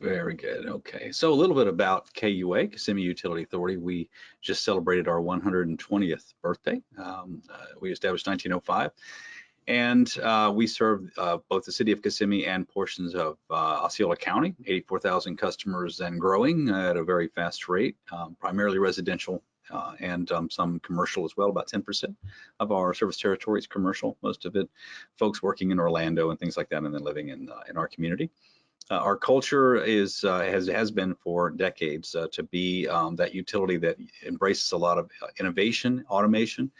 Very good. Okay, so a little bit about KUA, Kissimmee Utility Authority. We just celebrated our 120th birthday. We established 1905, and we serve both the city of Kissimmee and portions of Osceola County, 84,000 customers and growing at a very fast rate, primarily residential and some commercial as well. About 10% of our service territory is commercial, most of it folks working in Orlando and things like that, and then living in our community. Our culture is has been for decades to be that utility that embraces a lot of innovation, automation,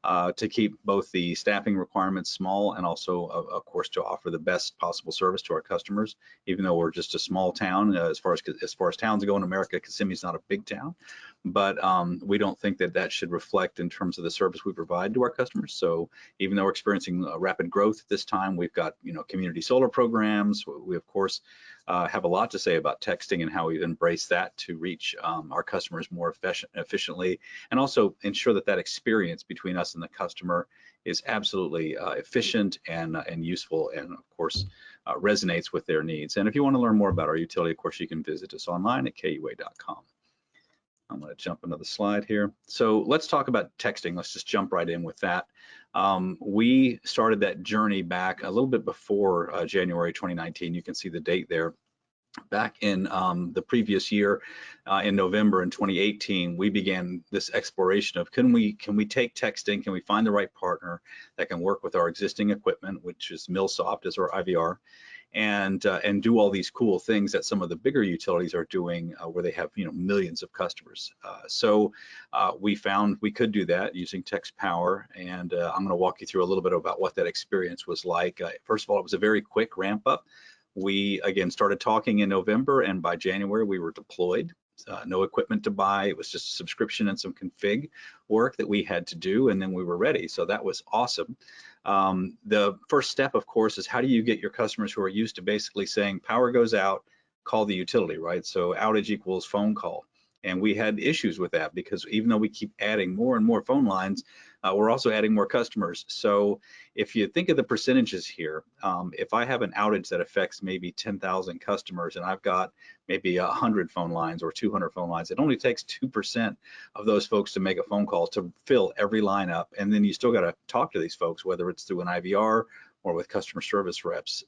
to keep both the staffing requirements small and also, of course, to offer the best possible service to our customers. Even though we're just a small town, as far as towns go in America, Kissimmee is not a big town, but we don't think that that should reflect in terms of the service we provide to our customers. So even though we're experiencing rapid growth at this time, we've got community solar programs. We of course have a lot to say about texting and how we embrace that to reach our customers more efficiently, and also ensure that that experience between us and the customer is absolutely efficient and useful, and of course resonates with their needs. And if you want to learn more about our utility, of course, you can visit us online at KUA.com. I'm going to jump another slide here. So let's talk about texting. Let's just jump right in with that. We started that journey back a little bit before January 2019. You can see the date there. Back in the previous year, in November in 2018, we began this exploration of can we take texting, can we find the right partner that can work with our existing equipment, which is MillSoft as our IVR, and do all these cool things that some of the bigger utilities are doing, where they have millions of customers. So we found we could do that using Text Power, and I'm going to walk you through a little bit about what that experience was like. First of all, it was a very quick ramp up. We again started talking in November, and by January we were deployed. No equipment to buy. It was just a subscription and some config work that we had to do, and then we were ready. So that was awesome. The first step, of course, is how do you get your customers who are used to basically saying power goes out, call the utility, right? So outage equals phone call. And we had issues with that because even though we keep adding more and more phone lines, we're also adding more customers. So if you think of the percentages here, if I have an outage that affects maybe 10,000 customers and I've got maybe 100 phone lines or 200 phone lines, it only takes 2% of those folks to make a phone call to fill every line up. And then you still got to talk to these folks, whether it's through an IVR or with customer service reps,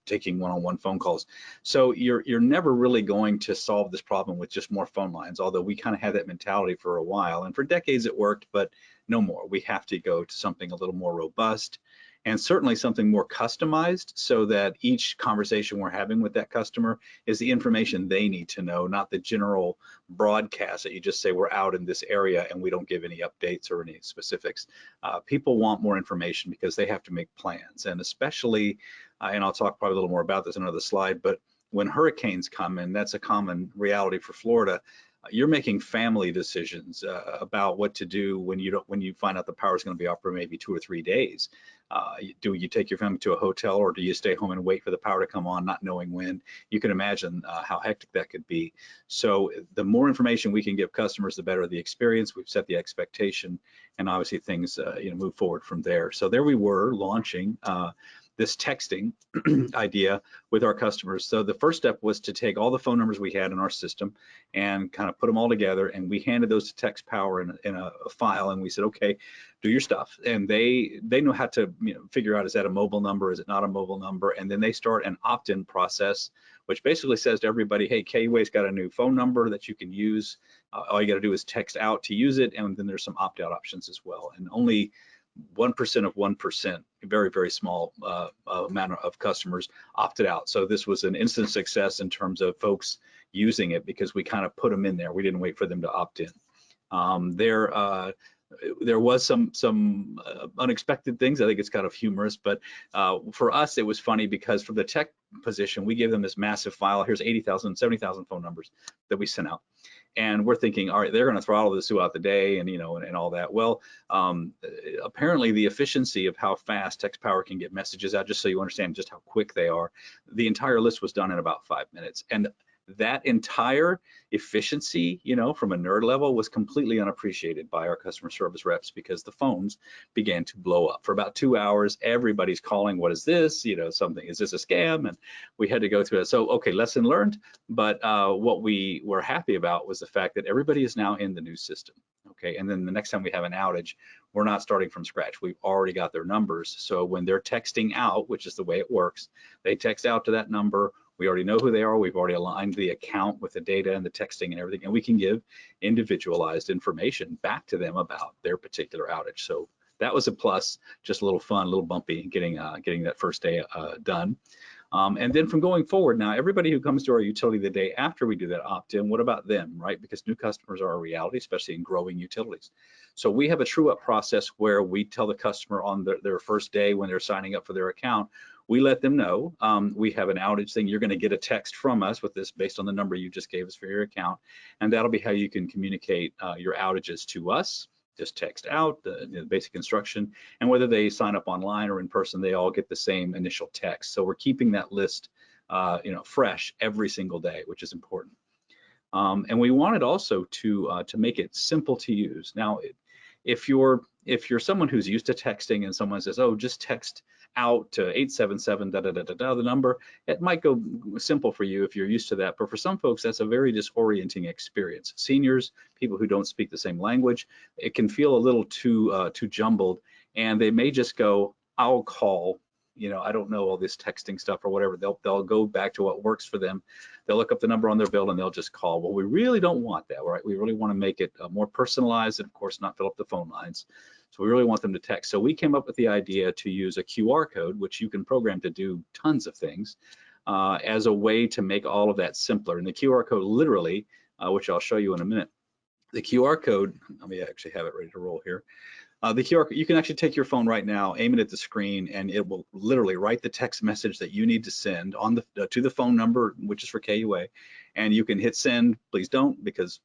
taking one-on-one phone calls. So you're never really going to solve this problem with just more phone lines, although we kind of had that mentality for a while, and for decades it worked, but no more. We have to go to something a little more robust, and certainly something more customized, so that each conversation we're having with that customer is the information they need to know, not the general broadcast that you just say we're out in this area and we don't give any updates or any specifics. People want more information because they have to make plans, and especially, and I'll talk probably a little more about this in another slide, but when hurricanes come in, that's a common reality for Florida. You're making family decisions about what to do when you find out the power is going to be off for maybe 2 or 3 days. Do you take your family to a hotel, or do you stay home and wait for the power to come on, not knowing when? You can imagine how hectic that could be. So the more information we can give customers, the better the experience. We've set the expectation, and obviously things move forward from there. So there we were launching this texting idea with our customers. So the first step was to take all the phone numbers we had in our system and kind of put them all together, and we handed those to Text Power in a file, and we said, okay, do your stuff. And they know how to figure out, is that a mobile number, is it not a mobile number? And then they start an opt-in process, which basically says to everybody, hey, KUA's got a new phone number that you can use. All you got to do is text out to use it, and then there's some opt-out options as well. And only 1% of 1%, very, very small amount of customers opted out. So this was an instant success in terms of folks using it, because we kind of put them in there. We didn't wait for them to opt in. There was some unexpected things. I think it's kind of humorous, but for us, it was funny because from the tech position, we gave them this massive file. Here's 80,000, 70,000 phone numbers that we sent out. And we're thinking, all right, they're going to throttle this throughout the day, and and all that. Well, apparently the efficiency of how fast Text Power can get messages out, just so you understand just how quick they are, the entire list was done in about 5 minutes. And That entire efficiency, from a nerd level, was completely unappreciated by our customer service reps because the phones began to blow up. For about 2 hours, everybody's calling, what is this? Something, is this a scam? And we had to go through it. So, okay, lesson learned. But what we were happy about was the fact that everybody is now in the new system. Okay, and then the next time we have an outage, we're not starting from scratch. We've already got their numbers. So when they're texting out, which is the way it works, they text out to that number. We already know who they are. We've already aligned the account with the data and the texting and everything, and we can give individualized information back to them about their particular outage. So that was a plus, just a little fun, a little bumpy getting that first day done. And then from going forward, now everybody who comes to our utility the day after we do that opt-in, what about them, right? Because new customers are a reality, especially in growing utilities. So we have a true up process where we tell the customer on their first day when they're signing up for their account, we let them know we have an outage thing. You're going to get a text from us with this based on the number you just gave us for your account, and that'll be how you can communicate your outages to us. Just text out the basic instruction, and whether they sign up online or in person, they all get the same initial text. So we're keeping that list fresh every single day, which is important. And we wanted also to make it simple to use. Now, if you're someone who's used to texting and someone says, oh, just text out to 877 the number, it might go simple for you if you're used to that. But for some folks, that's a very disorienting experience. Seniors, people who don't speak the same language, it can feel a little too jumbled, and they may just go, I'll call. I don't know all this texting stuff or whatever. They'll go back to what works for them. They'll look up the number on their bill and they'll just call. Well, we really don't want that, right? We really want to make it more personalized and, of course, not fill up the phone lines. So we really want them to text. So we came up with the idea to use a QR code, which you can program to do tons of things, as a way to make all of that simpler. And the QR code literally, which I'll show you in a minute, the QR code, let me actually have it ready to roll here. The QR code, you can actually take your phone right now, aim it at the screen, and it will literally write the text message that you need to send on to the phone number, which is for KUA, and you can hit send. Please don't, because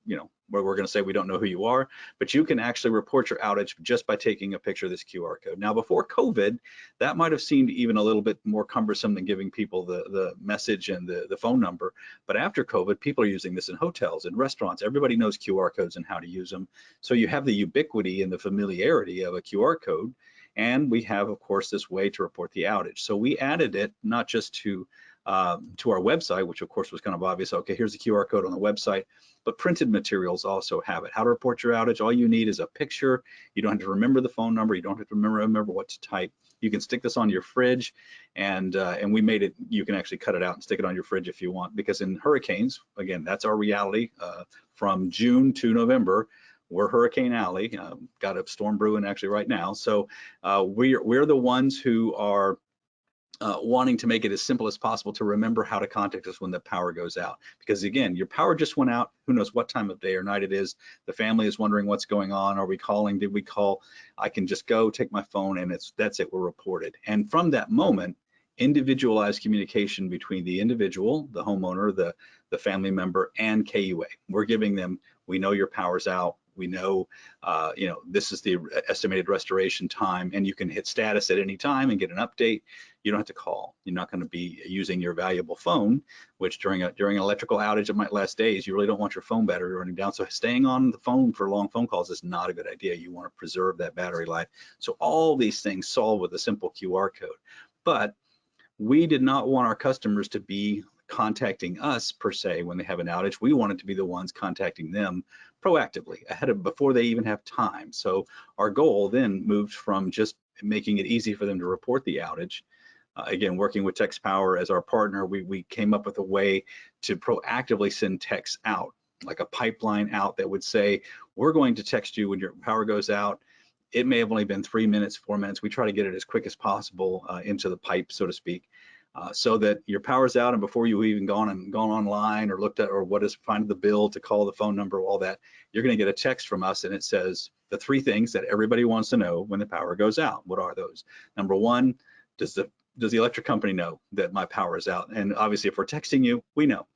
we're going to say we don't know who you are, but you can actually report your outage just by taking a picture of this QR code. Now, before COVID, that might have seemed even a little bit more cumbersome than giving people the message and the phone number, but after COVID, people are using this in hotels and restaurants. Everybody knows QR codes and how to use them, so you have the ubiquity and the familiarity of a QR code, and we have, of course, this way to report the outage. So we added it not just to our website, which of course was kind of obvious. Okay, here's the QR code on the website, but printed materials also have it. How to report your outage, all you need is a picture. You don't have to remember the phone number. You don't have to remember what to type. You can stick this on your fridge, and we made it, you can actually cut it out and stick it on your fridge if you want, because in hurricanes, again, that's our reality. From June to November, we're Hurricane Alley. Got a storm brewing actually right now. So we're the ones who are wanting to make it as simple as possible to remember how to contact us when the power goes out. Because again, your power just went out. Who knows what time of day or night it is. The family is wondering what's going on. Are we calling? Did we call? I can just go take my phone and that's it. We're reported. And from that moment, individualized communication between the individual, the homeowner, the family member, and KUA. We're giving them, we know your power's out. We know, this is the estimated restoration time, and you can hit status at any time and get an update. You don't have to call. You're not going to be using your valuable phone, which during an electrical outage, it might last days. You really don't want your phone battery running down. So staying on the phone for long phone calls is not a good idea. You want to preserve that battery life. So all these things solve with a simple QR code. But we did not want our customers to be contacting us per se when they have an outage. We wanted to be the ones contacting them proactively before they even have time. So our goal then moved from just making it easy for them to report the outage. Again, working with TextPower as our partner, we came up with a way to proactively send texts out, like a pipeline out that would say, we're going to text you when your power goes out. It may have only been 3 minutes, 4 minutes. We try to get it as quick as possible into the pipe, so to speak, so that your power's out, and before you even gone online or looked at or find the bill to call the phone number, all that, you're going to get a text from us, and it says the 3 things that everybody wants to know when the power goes out. What are those? Number 1, does the electric company know that my power is out? And obviously, if we're texting you, we know.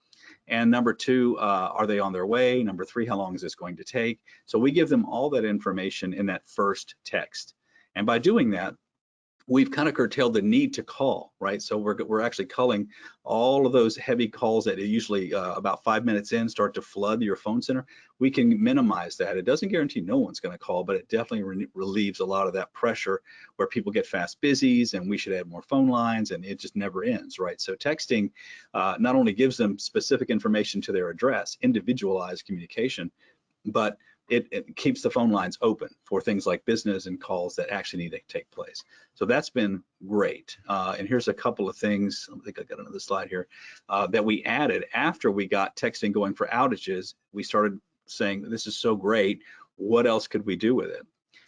And number 2, are they on their way? Number 3, how long is this going to take? So we give them all that information in that first text. And by doing that, we've kind of curtailed the need to call, right? So we're actually culling all of those heavy calls that usually about 5 minutes in start to flood your phone center. We can minimize that. It doesn't guarantee no one's going to call, but it definitely relieves a lot of that pressure where people get fast busies, and we should add more phone lines, and it just never ends, right? So texting not only gives them specific information to their address, individualized communication, but it keeps the phone lines open for things like business and calls that actually need to take place. So that's been great. And here's a couple of things, I think I got another slide here, that we added after we got texting going for outages. We started saying, this is so great, what else could we do with it?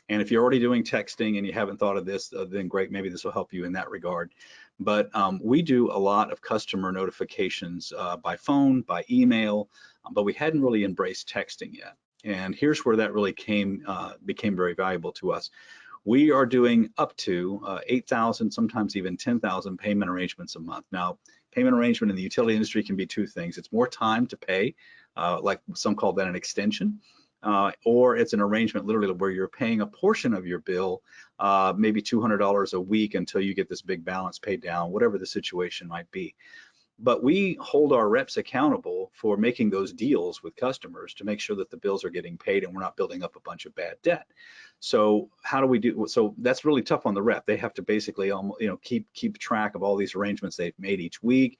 And if you're already doing texting and you haven't thought of this, then great, maybe this will help you in that regard. But we do a lot of customer notifications by phone, by email, but we hadn't really embraced texting yet. And here's where that really became very valuable to us. We are doing up to 8,000, sometimes even 10,000 payment arrangements a month. Now, payment arrangement in the utility industry can be two things. It's more time to pay, like some call that an extension, or it's an arrangement literally where you're paying a portion of your bill, maybe $200 a week until you get this big balance paid down, whatever the situation might be. But we hold our reps accountable for making those deals with customers to make sure that the bills are getting paid and we're not building up a bunch of bad debt. So how do we do? So that's really tough on the rep. They have to basically, keep track of all these arrangements they've made each week,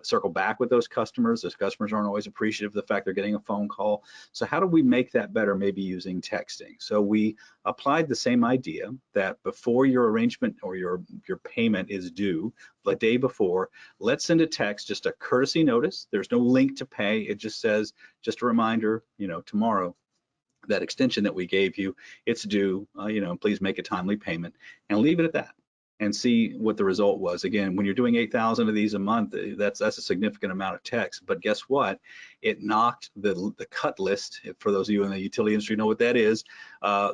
circle back with those customers. Those customers aren't always appreciative of the fact they're getting a phone call. So how do we make that better? Maybe using texting. So we applied the same idea that before your arrangement or your payment is due, the day before, let's send a text, just a courtesy notice. There's no link to pay. It just says, just a reminder, tomorrow, that extension that we gave you, it's due, please make a timely payment, and leave it at that and see what the result was. Again, when you're doing 8,000 of these a month, that's a significant amount of text. But guess what? It knocked the cut list. For those of you in the utility industry know what that is.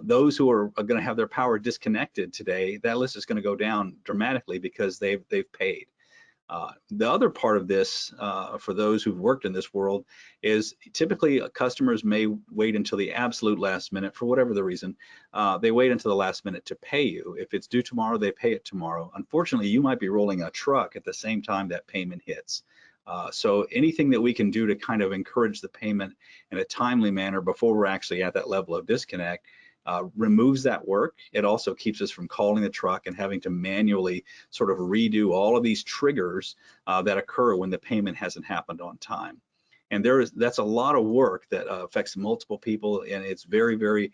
Those who are going to have their power disconnected today, that list is going to go down dramatically because they've paid. The other part of this, for those who've worked in this world, is typically customers may wait until the absolute last minute for whatever the reason. They wait until the last minute to pay you. If it's due tomorrow, they pay it tomorrow. Unfortunately, you might be rolling a truck at the same time that payment hits. So anything that we can do to kind of encourage the payment in a timely manner before we're actually at that level of disconnect removes that work. It also keeps us from calling the truck and having to manually sort of redo all of these triggers that occur when the payment hasn't happened on time. And that's a lot of work that affects multiple people, and it's very, very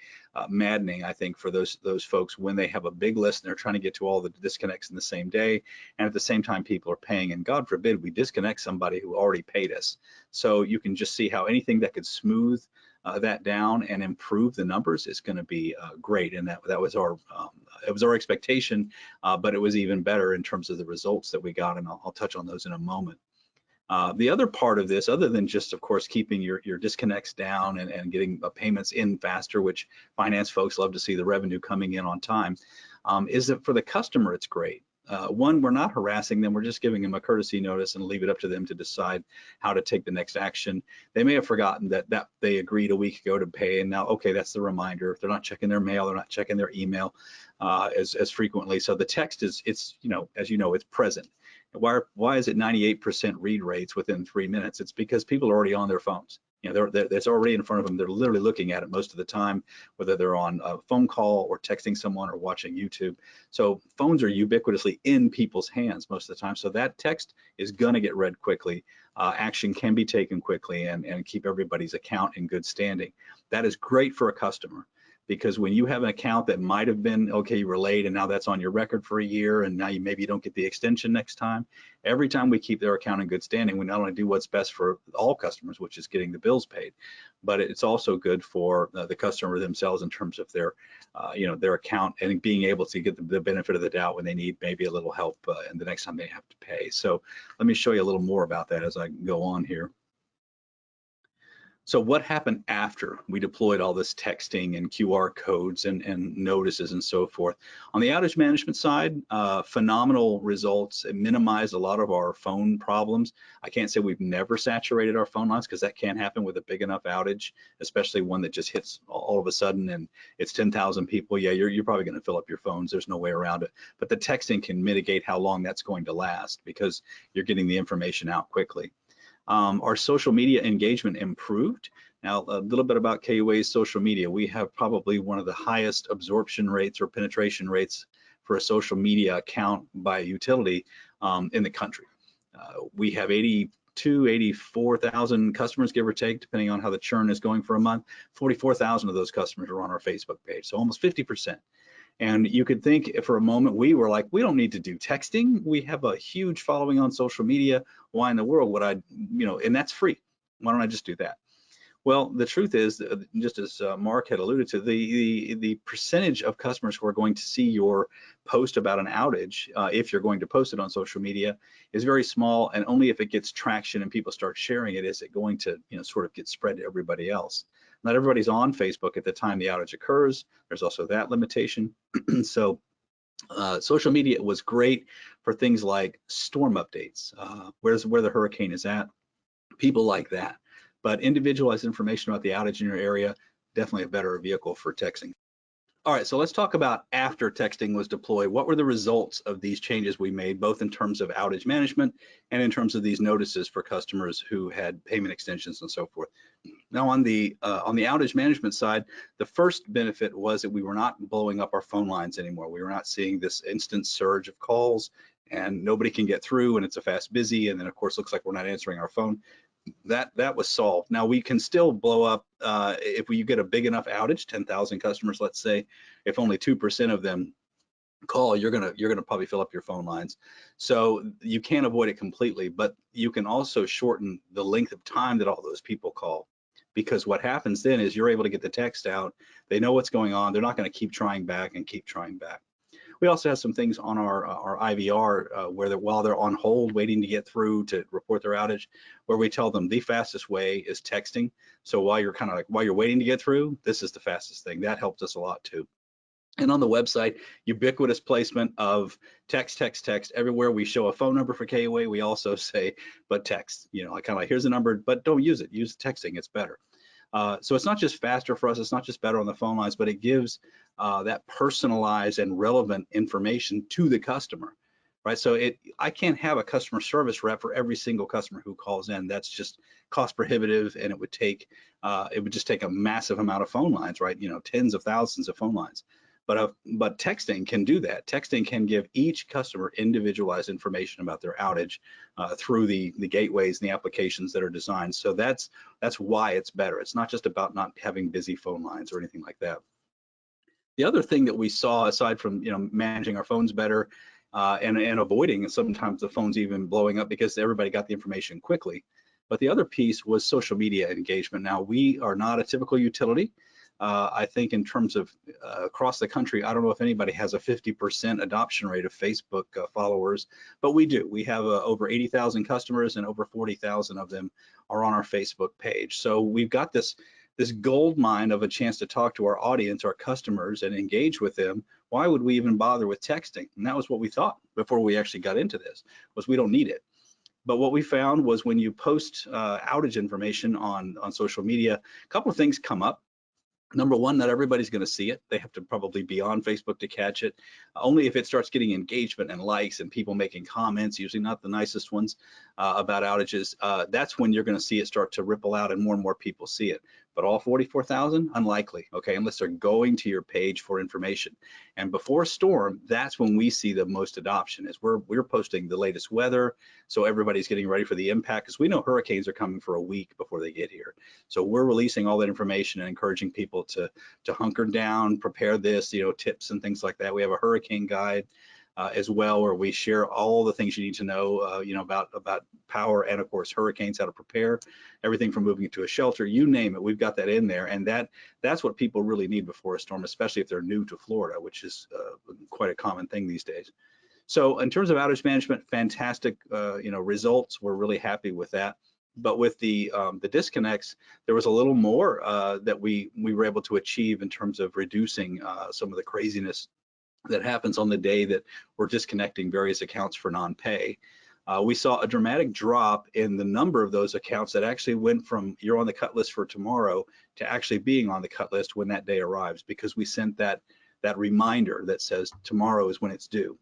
maddening, I think, for those folks when they have a big list and they're trying to get to all the disconnects in the same day, and at the same time people are paying. And God forbid we disconnect somebody who already paid us. So you can just see how anything that could smooth that down and improve the numbers is going to be great. And that was our expectation, but it was even better in terms of the results that we got, and I'll touch on those in a moment. The other part of this, other than just, of course, keeping your disconnects down and getting payments in faster, which finance folks love to see the revenue coming in on time, is that for the customer, it's great. One, we're not harassing them. We're just giving them a courtesy notice and leave it up to them to decide how to take the next action. They may have forgotten that they agreed a week ago to pay, and now, okay, that's the reminder. They're not checking their mail. They're not checking their email as frequently. So the text is, as you know, it's present. Why is it 98% read rates within 3 minutes? It's because people are already on their phones. It's already in front of them. They're literally looking at it most of the time, whether they're on a phone call or texting someone or watching YouTube. So phones are ubiquitously in people's hands most of the time. So that text is going to get read quickly. Action can be taken quickly and keep everybody's account in good standing. That is great for a customer, because when you have an account that might have been, okay, you were late and now that's on your record for a year, and now maybe you don't get the extension next time. Every time we keep their account in good standing, we not only do what's best for all customers, which is getting the bills paid, but it's also good for the customer themselves in terms of their account and being able to get the benefit of the doubt when they need maybe a little help and the next time they have to pay. So let me show you a little more about that as I go on here. So what happened after we deployed all this texting and QR codes and notices and so forth? On the outage management side, phenomenal results. It minimized a lot of our phone problems. I can't say we've never saturated our phone lines because that can happen with a big enough outage, especially one that just hits all of a sudden and it's 10,000 people. Yeah, you're probably going to fill up your phones. There's no way around it. But the texting can mitigate how long that's going to last because you're getting the information out quickly. Our social media engagement improved. Now, a little bit about KUA's social media. We have probably one of the highest absorption rates or penetration rates for a social media account by utility in the country. We have 84,000 customers, give or take, depending on how the churn is going for a month. 44,000 of those customers are on our Facebook page, so almost 50%. And you could think for a moment, we were like, we don't need to do texting. We have a huge following on social media. Why in the world would I, and that's free. Why don't I just do that? Well, the truth is, just as Mark had alluded to, the percentage of customers who are going to see your post about an outage, if you're going to post it on social media, is very small, and only if it gets traction and people start sharing it is it going to, sort of get spread to everybody else. Not everybody's on Facebook at the time the outage occurs. There's also that limitation. So social media was great for things like storm updates, where the hurricane is at, people like that. But individualized information about the outage in your area, definitely a better vehicle for texting. All right, so let's talk about after texting was deployed. What were the results of these changes we made, both in terms of outage management and in terms of these notices for customers who had payment extensions and so forth? Now, on the outage management side, the first benefit was that we were not blowing up our phone lines anymore. We were not seeing this instant surge of calls and nobody can get through and it's a fast busy, and then of course looks like we're not answering our phone. That was solved. Now we can still blow up if you get a big enough outage, 10,000 customers, let's say, if only 2% of them call, you're gonna probably fill up your phone lines. So you can't avoid it completely, but you can also shorten the length of time that all those people call, because what happens then is you're able to get the text out. They know what's going on. They're not going to keep trying back and keep trying back. We also have some things on our IVR where while they're on hold waiting to get through to report their outage, where we tell them the fastest way is texting. So while you're waiting to get through, this is the fastest thing. That helped us a lot too. And on the website, ubiquitous placement of text. Everywhere we show a phone number for KUA, we also say, but text, here's the number, but don't use it. Use texting, it's better. So it's not just faster for us, it's not just better on the phone lines, but it gives that personalized and relevant information to the customer, right? So I can't have a customer service rep for every single customer who calls in. That's just cost prohibitive, and it would just take a massive amount of phone lines, right? Tens of thousands of phone lines. But texting can do that. Texting can give each customer individualized information about their outage through the gateways and the applications that are designed. So that's why it's better. It's not just about not having busy phone lines or anything like that. The other thing that we saw, aside from managing our phones better and avoiding sometimes the phones even blowing up because everybody got the information quickly, but the other piece was social media engagement. Now, we are not a typical utility. I think in terms of across the country, I don't know if anybody has a 50% adoption rate of Facebook followers, but we do. We have over 80,000 customers and over 40,000 of them are on our Facebook page. So we've got this gold mine of a chance to talk to our audience, our customers, and engage with them. Why would we even bother with texting? And that was what we thought before we actually got into this, was we don't need it. But what we found was when you post outage information on social media, a couple of things come up. Number one, not everybody's going to see it. They have to probably be on Facebook to catch it. Only if it starts getting engagement and likes and people making comments, usually not the nicest ones, about outages, that's when you're going to see it start to ripple out and more people see it. But all 44,000, unlikely, okay, unless they're going to your page for information. And before a storm, that's when we see the most adoption, is we're posting the latest weather, so everybody's getting ready for the impact, because we know hurricanes are coming for a week before they get here. So we're releasing all that information and encouraging people to hunker down, prepare this, tips and things like that. We have a hurricane guide as well, where we share all the things you need to know, about power and of course hurricanes, how to prepare, everything from moving to a shelter, you name it, we've got that in there. And that's what people really need before a storm, especially if they're new to Florida, which is quite a common thing these days. So in terms of outage management, fantastic results. We're really happy with that. But with the disconnects, there was a little more that we were able to achieve in terms of reducing some of the craziness that happens on the day that we're disconnecting various accounts for non-pay. We saw a dramatic drop in the number of those accounts that actually went from you're on the cut list for tomorrow to actually being on the cut list when that day arrives, because we sent that reminder that says tomorrow is when it's due.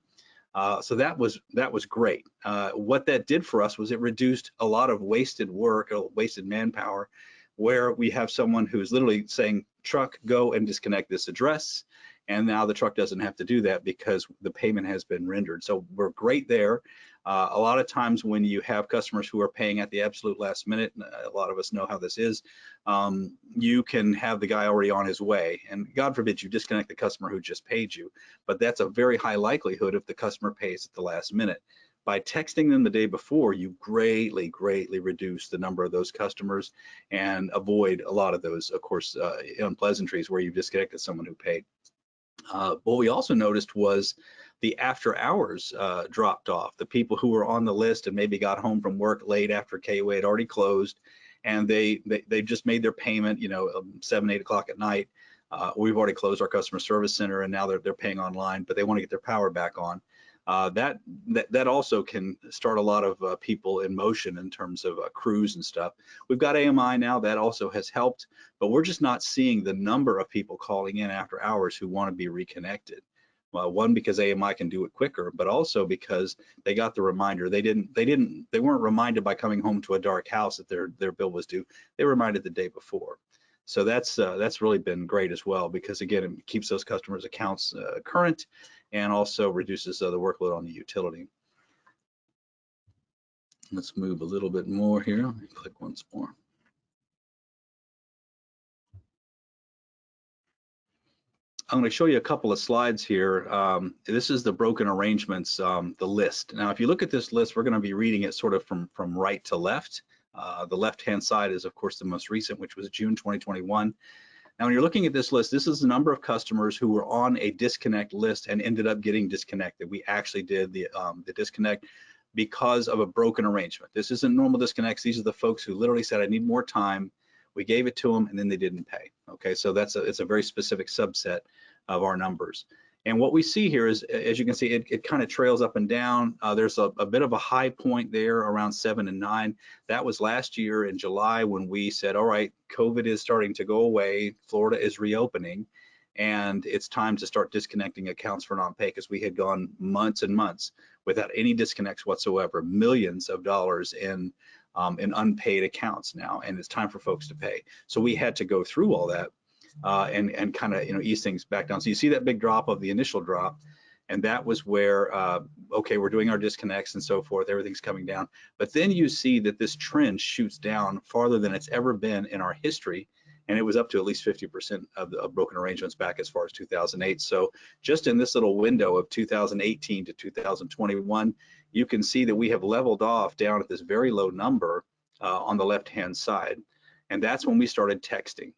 So that was great. What that did for us was it reduced a lot of wasted work, wasted manpower, where we have someone who's literally saying, truck, go and disconnect this address. And now the truck doesn't have to do that because the payment has been rendered. So we're great there. A lot of times when you have customers who are paying at the absolute last minute, and a lot of us know how this is, you can have the guy already on his way. And God forbid you disconnect the customer who just paid you, but that's a very high likelihood if the customer pays at the last minute. By texting them the day before, you greatly reduce the number of those customers and avoid a lot of those, of course, unpleasantries where you've disconnected someone who paid. What we also noticed was the after hours dropped off. The people who were on the list and maybe got home from work late after KUA had already closed, and they just made their payment, 7, 8 o'clock at night. We've already closed our customer service center, and now they're paying online, but they want to get their power back on. That also can start a lot of people in motion in terms of crews and stuff. We've got AMI now, that also has helped, but we're just not seeing the number of people calling in after hours who want to be reconnected. Well, one, because AMI can do it quicker, but also because they got the reminder. They weren't reminded by coming home to a dark house that their bill was due. They were reminded the day before. So that's really been great as well, because again, it keeps those customers' accounts current and also reduces the workload on the utility. Let's move a little bit more here. Let me click once more. I'm going to show you a couple of slides here. This is the broken arrangements, the list. Now, if you look at this list, we're going to be reading it sort of from right to left. The left-hand side is, of course, the most recent, which was June 2021. Now, when you're looking at this list, this is the number of customers who were on a disconnect list and ended up getting disconnected. We actually did the disconnect because of a broken arrangement. This isn't normal disconnects. These are the folks who literally said, I need more time. We gave it to them, and then they didn't pay. Okay, so it's a very specific subset of our numbers. And what we see here is, as you can see, it kind of trails up and down. There's a bit of a high point there around 7 and 9. That was last year in July when we said, all right, COVID is starting to go away. Florida is reopening, and it's time to start disconnecting accounts for non-pay, because we had gone months and months without any disconnects whatsoever, millions of dollars in unpaid accounts now, and it's time for folks to pay. So we had to go through all that and kind of ease things back down. So you see that big drop of the initial drop, and that was where okay, we're doing our disconnects and so forth, everything's coming down. But then you see that this trend shoots down farther than it's ever been in our history, and it was up to at least 50% of broken arrangements back as far as 2008. So just in this little window of 2018 to 2021, you can see that we have leveled off down at this very low number on the left-hand side. And that's when we started texting,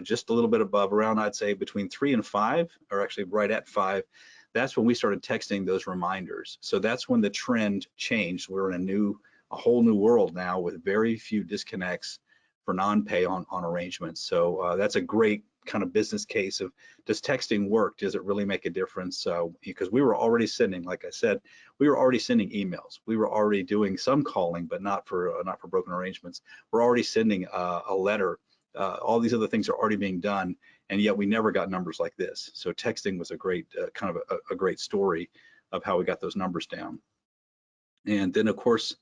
just a little bit above, around, I'd say between 3 and 5, or actually right at 5. That's when we started texting those reminders. So that's when the trend changed. We're in a whole new world now with very few disconnects for non-pay on arrangements. So that's a great kind of business case of, does texting work? Does it really make a difference? Because we were already sending, like I said, we were already sending emails. We were already doing some calling, but not for broken arrangements. We're already sending a letter. All these other things are already being done, and yet we never got numbers like this. So texting was a great kind of a great story of how we got those numbers down. And then, of course,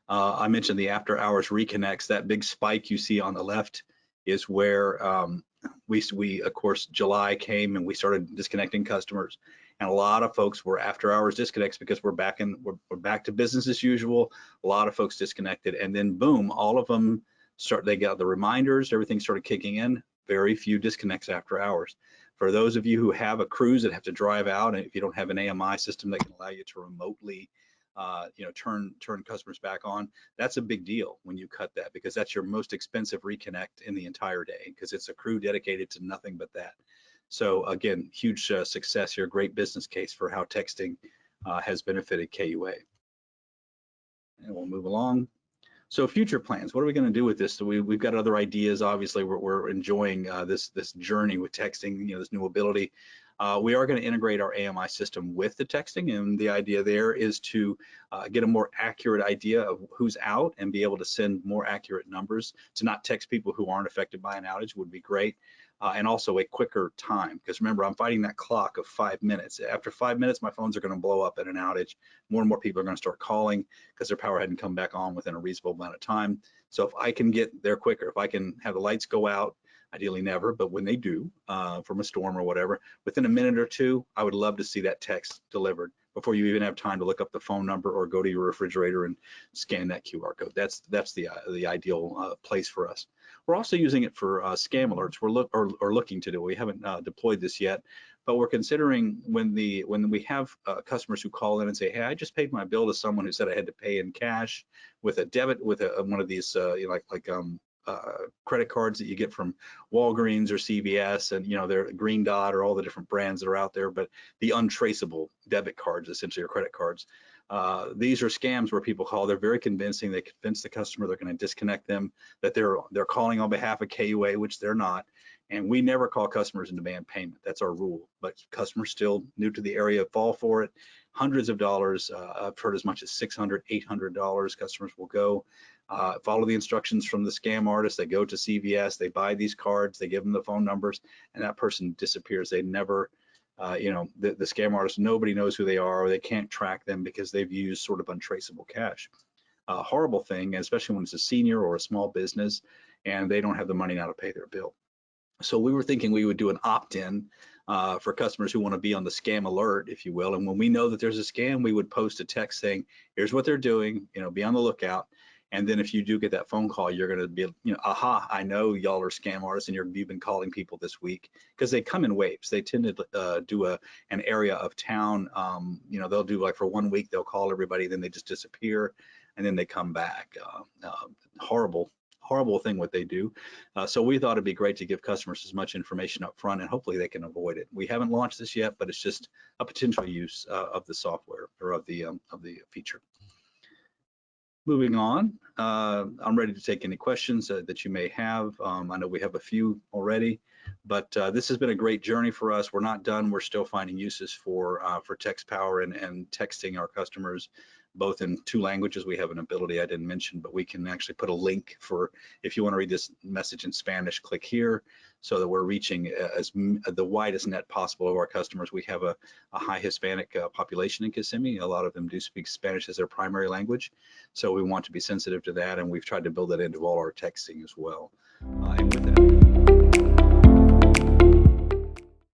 I mentioned the after hours reconnects. That big spike you see on the left is where we of course, July came and we started disconnecting customers, and a lot of folks were after hours disconnects because we're back to business as usual. A lot of folks disconnected, and then boom, all of them they got the reminders, everything started kicking in. Very few disconnects after hours. For those of you who have a cruise that have to drive out, and if you don't have an AMI system that can allow you to remotely turn customers back on, that's a big deal when you cut that, because that's your most expensive reconnect in the entire day, because it's a crew dedicated to nothing but that. So again, huge success here, great business case for how texting has benefited KUA. And we'll move along. So future plans, what are we going to do with this? So we've got other ideas. Obviously, we're enjoying this journey with texting, this new ability. We are going to integrate our AMI system with the texting, and the idea there is to get a more accurate idea of who's out and be able to send more accurate numbers. To not text people who aren't affected by an outage would be great. And also a quicker time, because remember, I'm fighting that clock of 5 minutes. After 5 minutes, my phones are going to blow up at an outage. More and more people are going to start calling because their power hadn't come back on within a reasonable amount of time. So if I can get there quicker, if I can have the lights go out, ideally never, but when they do, from a storm or whatever, within a minute or two, I would love to see that text delivered before you even have time to look up the phone number or go to your refrigerator and scan that QR code. That's the ideal place for us. We're also using it for scam alerts. We're looking to do. We haven't deployed this yet, but we're considering when we have customers who call in and say, "Hey, I just paid my bill to someone who said I had to pay in cash with a debit with one of these credit cards that you get from Walgreens or CVS, and they're Green Dot or all the different brands that are out there, but the untraceable debit cards, essentially, or credit cards. These are scams where people call. They're very convincing. They convince the customer they're going to disconnect them, that they're calling on behalf of KUA, which they're not. And we never call customers and demand payment. That's our rule. But customers still new to the area fall for it. Hundreds of dollars. I've heard as much as $600, $800. Customers will go. Follow the instructions from the scam artist. They go to CVS, they buy these cards, they give them the phone numbers, and that person disappears. They never, the scam artist, nobody knows who they are, or they can't track them because they've used sort of untraceable cash. A horrible thing, especially when it's a senior or a small business and they don't have the money now to pay their bill. So we were thinking we would do an opt-in for customers who want to be on the scam alert, if you will. And when we know that there's a scam, we would post a text saying, here's what they're doing, be on the lookout. And then if you do get that phone call, you're going to be, aha, I know y'all are scam artists and you've been calling people this week, because they come in waves. They tend to do an area of town. They'll do, like, for 1 week, they'll call everybody, then they just disappear, and then they come back. Horrible thing what they do. So we thought it'd be great to give customers as much information up front, and hopefully they can avoid it. We haven't launched this yet, but it's just a potential use of the software, or of the feature. Moving on, I'm ready to take any questions that you may have. I know we have a few already, but this has been a great journey for us. We're not done. We're still finding uses for text power and texting our customers, both in 2 languages. We have an ability I didn't mention, but we can actually put a link for, if you want to read this message in Spanish, click here, so that we're reaching the widest net possible of our customers. We have a high Hispanic population in Kissimmee. A lot of them do speak Spanish as their primary language, so we want to be sensitive to that, and we've tried to build that into all our texting as well. And with that,